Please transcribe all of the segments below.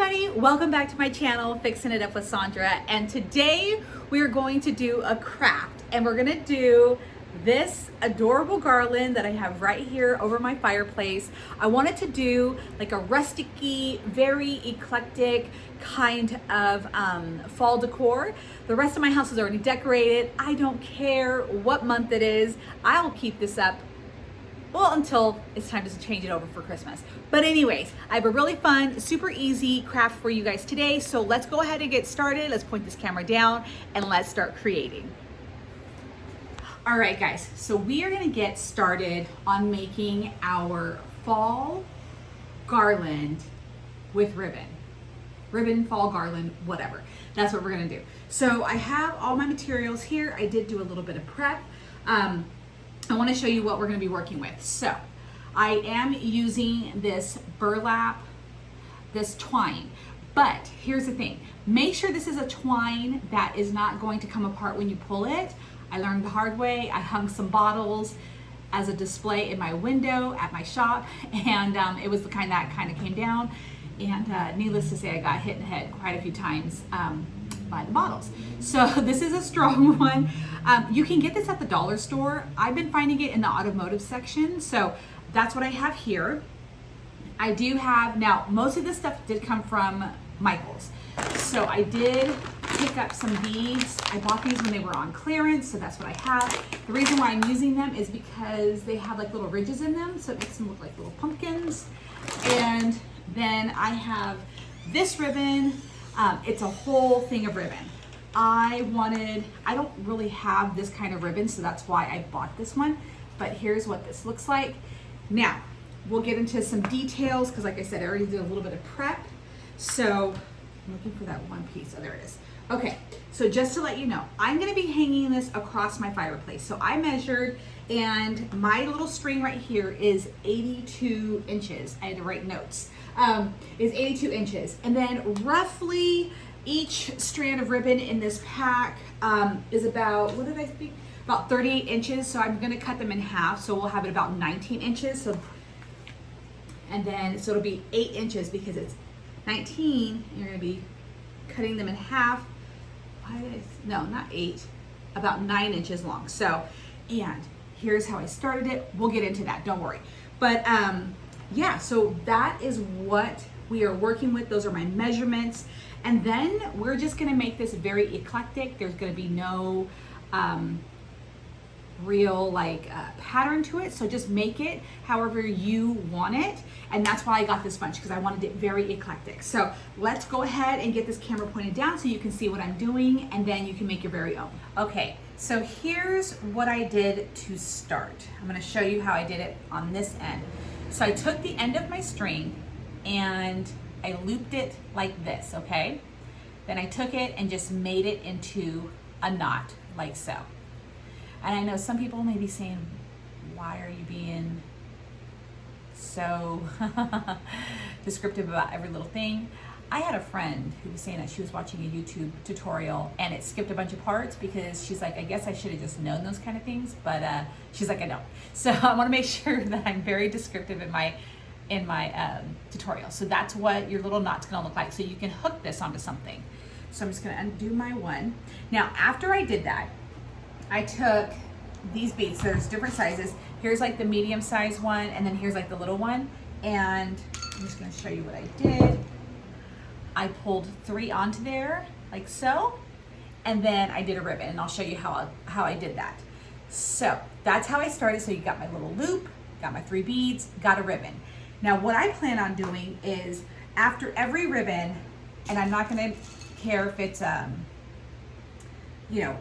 everybody, welcome back to my channel, Fixing It Up with Sandra. And today we are going to do a craft, and we're gonna do this adorable garland that I have right here over my fireplace. I wanted to do like a rustic-y, very eclectic kind of fall decor. The rest of my house is already decorated. I don't care what month it is. I'll keep this up until it's time to change it over for Christmas. But anyways, I have a really fun, super easy craft for you guys today. So let's go ahead and get started. Let's point this camera down and let's start creating. All right, guys, so we are gonna get started on making our fall garland with ribbon. Ribbon, fall garland, whatever. That's what we're gonna do. So I have all my materials here. I did do a little bit of prep. I want to show you what we're going to be working with. So I am using this burlap, this twine, but here's the thing. Make sure this is a twine that is not going to come apart when you pull it. I learned the hard way. I hung some bottles as a display in my window at my shop, and it was the kind that kind of came down, and needless to say, I got hit in the head quite a few times by the bottles. So this is a strong one. You can get this at the dollar store. I've been finding it in the automotive section. So that's what I have here. I do have, now most of this stuff did come from Michael's. So I did pick up some beads. I bought these when they were on clearance, so that's what I have. The reason why I'm using them is because they have like little ridges in them, so it makes them look like little pumpkins. And then I have this ribbon. It's a whole thing of ribbon. I don't really have this kind of ribbon, so that's why I bought this one. But here's what this looks like. Now, we'll get into some details because like I said, I already did a little bit of prep. So I'm looking for that one piece. Oh, there it is. Okay, so just to let you know, I'm gonna be hanging this across my fireplace. So I measured, and my little string right here is 82 inches. I had to write notes. Is 82 inches. And then roughly each strand of ribbon in this pack is about, what did I speak? About 38 inches. So I'm gonna cut them in half. So we'll have it about 19 inches. So it'll be 8 inches because it's 19. You're gonna be cutting them in half. No, not 8, about 9 inches long. So, and here's how I started it. We'll get into that, don't worry. But yeah, so that is what we are working with. Those are my measurements. And then we're just gonna make this very eclectic. There's gonna be no real pattern to it. So just make it however you want it. And that's why I got this bunch, because I wanted it very eclectic. So let's go ahead and get this camera pointed down so you can see what I'm doing, and then you can make your very own. Okay, so here's what I did to start. I'm gonna show you how I did it on this end. So I took the end of my string and I looped it like this, okay? Then I took it and just made it into a knot, like so. And I know some people may be saying, why are you being so descriptive about every little thing? I had a friend who was saying that she was watching a YouTube tutorial and it skipped a bunch of parts because she's like, I guess I should have just known those kind of things, but she's like, I don't. So I want to make sure that I'm very descriptive in my tutorial. So that's what your little knot's gonna look like. So you can hook this onto something. So I'm just gonna undo my one. Now, after I did that, I took these beads. So there's different sizes. Here's like the medium size one, and then here's like the little one. And I'm just gonna show you what I did. I pulled 3 onto there, like so, and then I did a ribbon, and I'll show you how I did that. So that's how I started. So you got my little loop, got my 3 beads, got a ribbon. Now what I plan on doing is after every ribbon, and I'm not gonna care if it's, you know,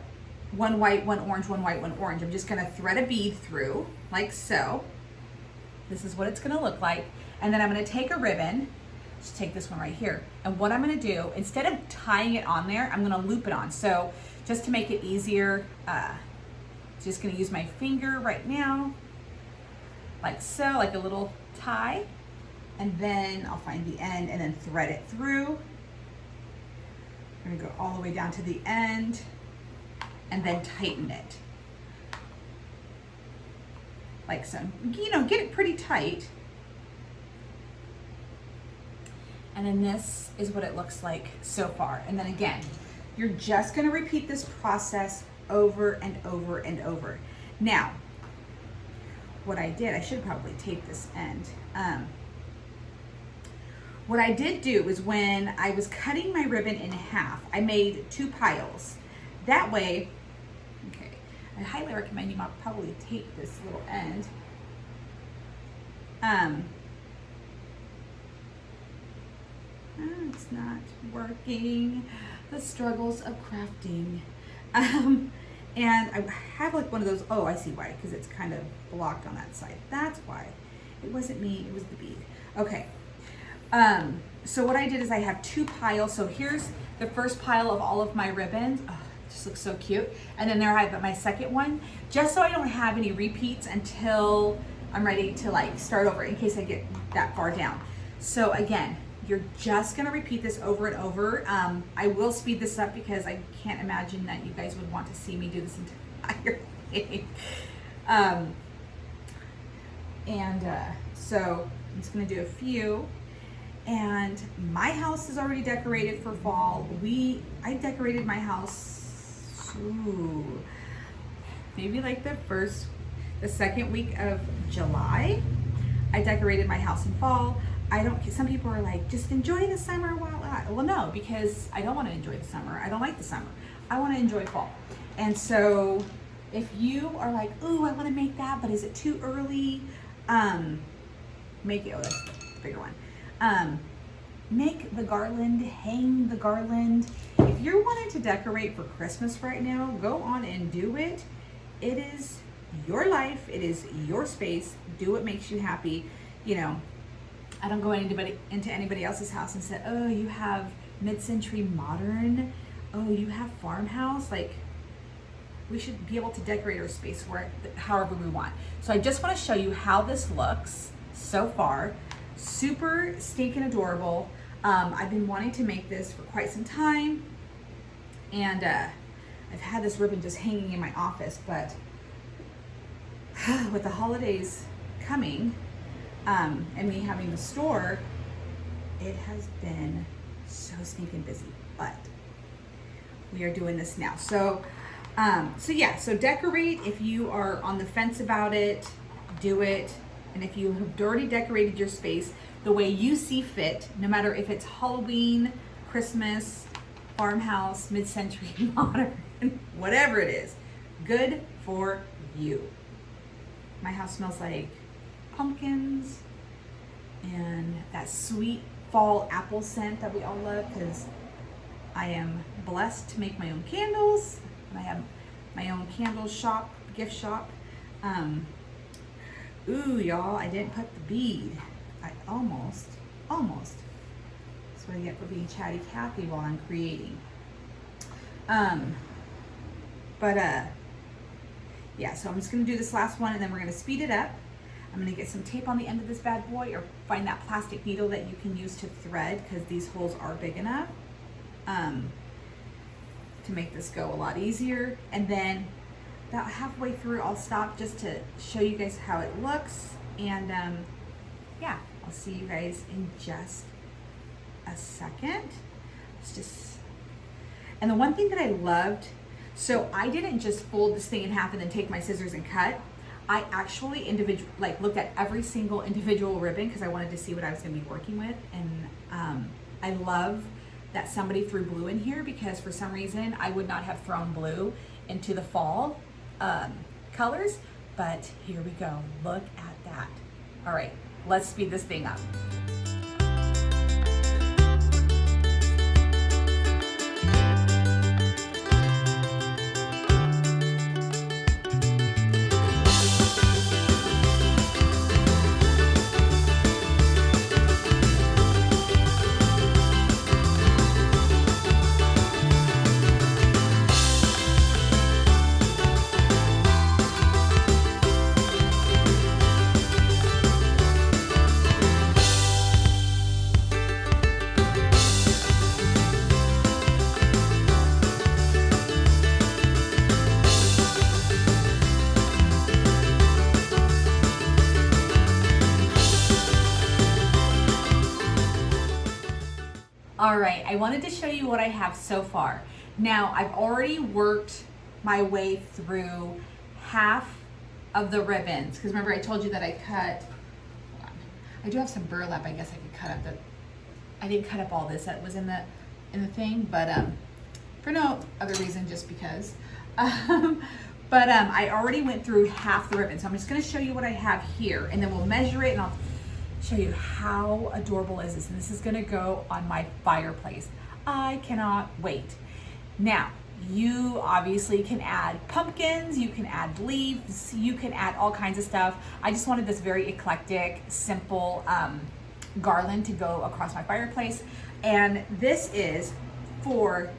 one white, one orange, one white, one orange. I'm just gonna thread a bead through, like so. This is what it's gonna look like. And then I'm gonna take a ribbon, just take this one right here. And what I'm gonna do, instead of tying it on there, I'm gonna loop it on. So just to make it easier, just gonna use my finger right now, like so, like a little tie. And then I'll find the end and then thread it through. I'm gonna go all the way down to the end and then tighten it. Like so, you know, get it pretty tight. And then this is what it looks like so far. And then again, you're just gonna repeat this process over and over and over. Now, what I did, I should probably tape this end. What I did do is when I was cutting my ribbon in half, I made 2 piles. That way, okay, I highly recommend you probably tape this little end. It's not working. The struggles of crafting. And I have like one of those, oh, I see why, because it's kind of blocked on that side. That's why. It wasn't me, it was the bead. Okay. So what I did is I have 2 piles. So here's the first pile of all of my ribbons. Oh, it just looks so cute. And then there I have my second one, just so I don't have any repeats until I'm ready to like start over in case I get that far down. So again, you're just gonna repeat this over and over. I will speed this up because I can't imagine that you guys would want to see me do this entire thing. So I'm just gonna do a few. And my house is already decorated for fall. I decorated my house, maybe like the second week of July. I decorated my house in fall. Some people are like, just enjoy the summer while well, no, because I don't want to enjoy the summer. I don't like the summer. I want to enjoy fall. And so if you are like, ooh, I want to make that, but is it too early? Make it, oh, that's the bigger one. Make the garland, hang the garland. If you're wanting to decorate for Christmas right now, go on and do it. It is your life. It is your space. Do what makes you happy. You know, I don't go into anybody else's house and say, oh, you have mid-century modern. Oh, you have farmhouse. Like, we should be able to decorate our space however we want. So I just want to show you how this looks so far. Super stinking adorable. I've been wanting to make this for quite some time, and I've had this ribbon just hanging in my office, but with the holidays coming and me having the store, it has been so stinking busy, but we are doing this now. So so decorate. If you are on the fence about it, do it. And if you have already decorated your space the way you see fit, no matter if it's Halloween, Christmas, farmhouse, mid-century modern, whatever it is, good for you. My house smells like pumpkins and that sweet fall apple scent that we all love, because I am blessed to make my own candles. And I have my own candle shop, gift shop. Ooh, y'all, I didn't put the bead. I almost. That's what I get for being chatty Cathy while I'm creating. Yeah, so I'm just gonna do this last one and then we're gonna speed it up. I'm gonna get some tape on the end of this bad boy, or find that plastic needle that you can use to thread, because these holes are big enough to make this go a lot easier. And then about halfway through, I'll stop just to show you guys how it looks. And yeah, I'll see you guys in just a second. And the one thing that I loved, so I didn't just fold this thing in half and then take my scissors and cut. I actually looked at every single individual ribbon because I wanted to see what I was going to be working with. And I love that somebody threw blue in here, because for some reason I would not have thrown blue into the fall colors, but here we go. Look at that. All right, let's speed this thing up. All right, I wanted to show you what I have so far. Now, I've already worked my way through half of the ribbons, because remember I told you that I cut, hold on. I do have some burlap, I guess I could cut up I didn't cut up all this that was in the thing, but for no other reason, just because. I already went through half the ribbon, so I'm just gonna show you what I have here, and then we'll measure it, and I'll show you how adorable is this. And this is gonna go on my fireplace. I cannot wait. Now, you obviously can add pumpkins, you can add leaves, you can add all kinds of stuff. I just wanted this very eclectic, simple garland to go across my fireplace. And this is for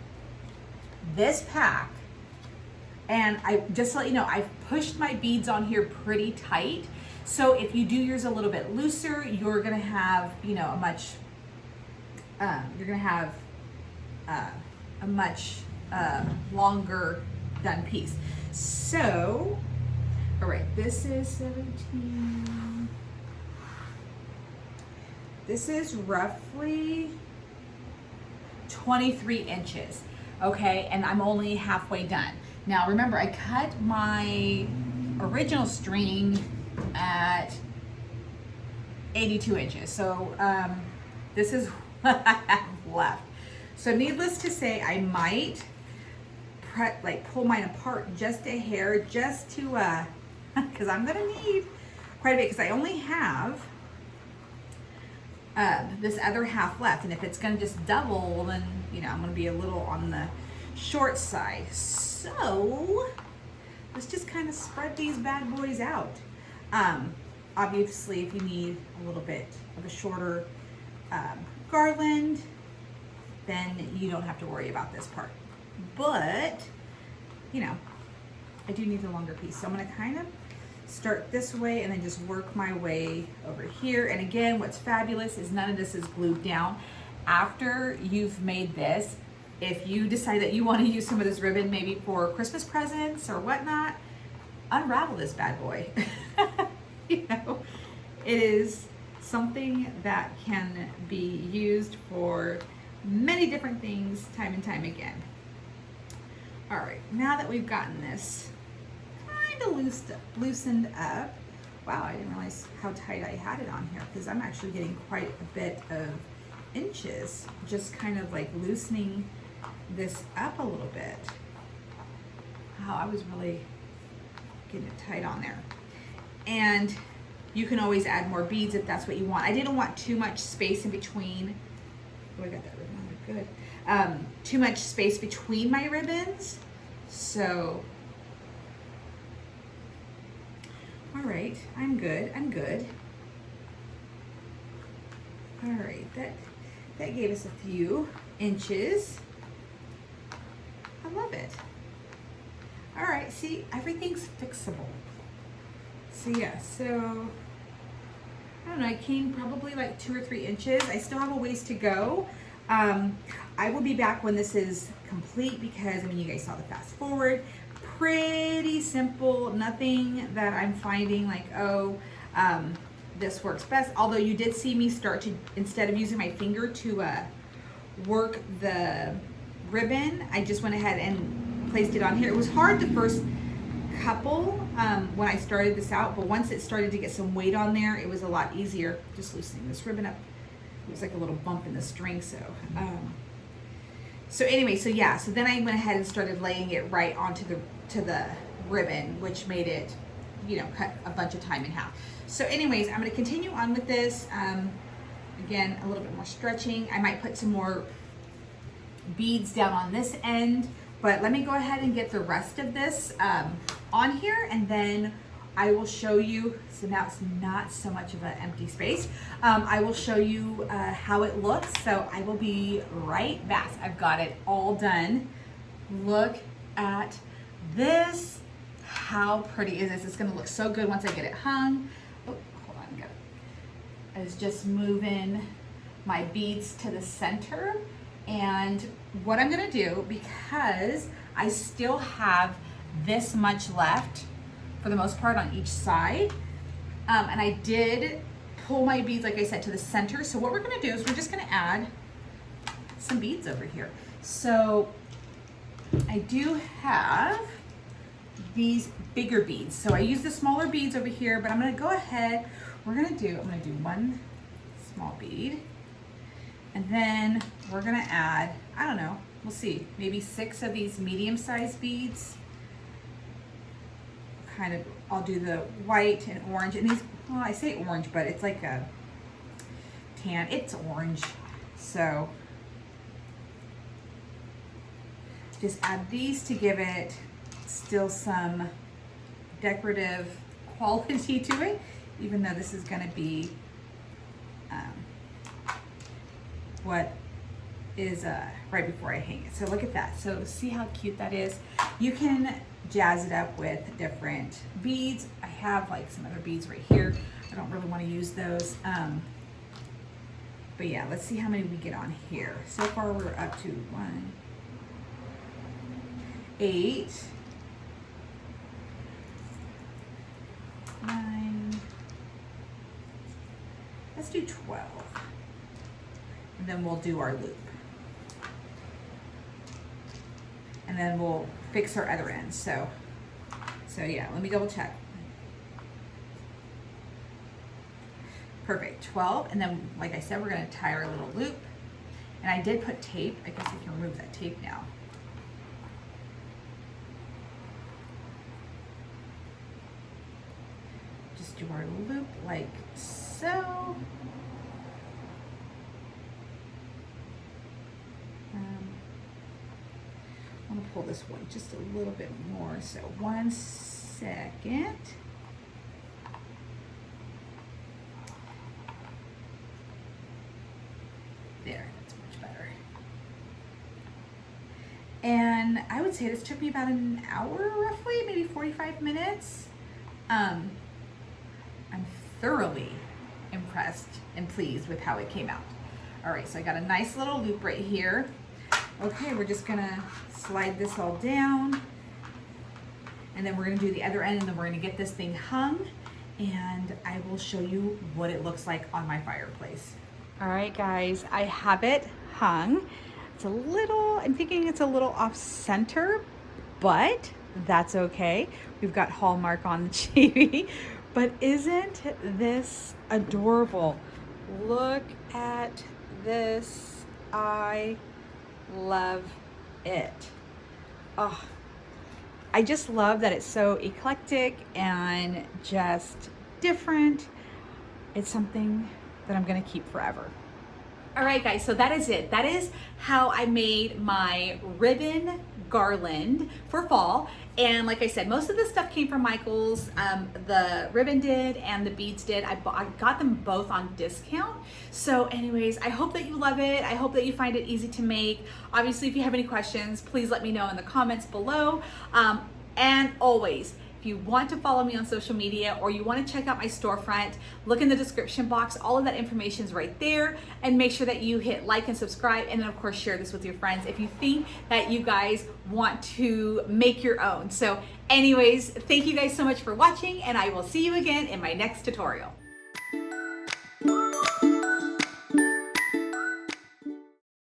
this pack. And I just to let you know, I've pushed my beads on here pretty tight. So if you do yours a little bit looser, you're gonna have, you know, a much longer done piece. So, all right, this is 17. This is roughly 23 inches, okay? And I'm only halfway done. Now remember, I cut my original string at 82 inches. So this is what I have left. So needless to say, I might pull mine apart just a hair, just to, because I'm gonna need quite a bit, because I only have this other half left. And if it's gonna just double, then, you know, I'm gonna be a little on the short side. So let's just kind of spread these bad boys out. Obviously, if you need a little bit of a shorter garland, then you don't have to worry about this part. But, you know, I do need a longer piece. So I'm gonna kind of start this way and then just work my way over here. And again, what's fabulous is none of this is glued down. After you've made this, if you decide that you want to use some of this ribbon maybe for Christmas presents or whatnot, unravel this bad boy. You know, it is something that can be used for many different things time and time again. All right, now that we've gotten this kind of loosened up, wow, I didn't realize how tight I had it on here, because I'm actually getting quite a bit of inches, just kind of like loosening this up a little bit. Wow, I was really getting it tight on there. And you can always add more beads if that's what you want. I didn't want too much space in between. Oh, I got that ribbon on, good. Too much space between my ribbons. So, all right, I'm good, I'm good. All right, that gave us a few inches. I love it. All right, see, everything's fixable. So yeah, so, I don't know, I came probably like 2 or 3 inches. I still have a ways to go. I will be back when this is complete, because, I mean, you guys saw the fast forward. Pretty simple, nothing that I'm finding like, oh, this works best. Although you did see me start to, instead of using my finger to work the ribbon, I just went ahead and placed it on here. It was hard the first couple when I started this out, but once it started to get some weight on there, it was a lot easier. Just loosening this ribbon up. It was like a little bump in the string, so anyway, so yeah, so then I went ahead and started laying it right onto the ribbon, which made it, you know, cut a bunch of time in half. So anyways, I'm going to continue on with this. Again, a little bit more stretching. I might put some more beads down on this end, but let me go ahead and get the rest of this on here, and then I will show you. So now it's not so much of an empty space. I will show you how it looks. So I will be right back. I've got it all done. Look at this. How pretty is this? It's gonna look so good once I get it hung. Oh, hold on, I was just moving my beads to the center. And what I'm gonna do, because I still have this much left for the most part on each side, and I did pull my beads, like I said, to the center. So what we're gonna do is we're just gonna add some beads over here. So I do have these bigger beads. So I use the smaller beads over here, but I'm gonna go ahead, I'm gonna do one small bead, and then we're gonna add, I don't know, we'll see, maybe 6 of these medium-sized beads. Kind of, I'll do the white and orange, and these, well, I say orange, but it's like a tan, it's orange. So just add these to give it still some decorative quality to it, even though this is gonna be what is right before I hang it. So look at that. So see how cute that is? You can jazz it up with different beads. I have like some other beads right here. I don't really want to use those. But yeah, let's see how many we get on here. So far we're up to 1, 8, 9, let's do 12. And then we'll do our loop. And then we'll fix our other end. So yeah, let me double check. Perfect, 12. And then, like I said, we're gonna tie our little loop. And I did put tape. I guess I can remove that tape now. Just do our loop like so. I'm gonna pull this one just a little bit more. So 1 second. There, that's much better. And I would say this took me about an hour roughly, maybe 45 minutes. I'm thoroughly impressed and pleased with how it came out. All right, so I got a nice little loop right here. Okay, we're just gonna slide this all down, and then we're gonna do the other end, and then we're gonna get this thing hung, and I will show you what it looks like on my fireplace. All right, guys, I have it hung. It's a little, I'm thinking it's a little off center, but that's okay. We've got Hallmark on the TV, but isn't this adorable? Look at this. I love it. Oh, I just love that it's so eclectic and just different. It's something that I'm gonna keep forever. All right, guys, so that is it. That is how I made my ribbon garland for fall. And like I said, most of the stuff came from Michael's. The ribbon did and the beads did. I got them both on discount. So anyways, I hope that you love it. I hope that you find it easy to make. Obviously, if you have any questions, please let me know in the comments below. And always, if you want to follow me on social media or you want to check out my storefront, look in the description box. All of that information is right there. And make sure that you hit like and subscribe. And then of course, share this with your friends if you think that you guys want to make your own. So anyways, thank you guys so much for watching, and I will see you again in my next tutorial.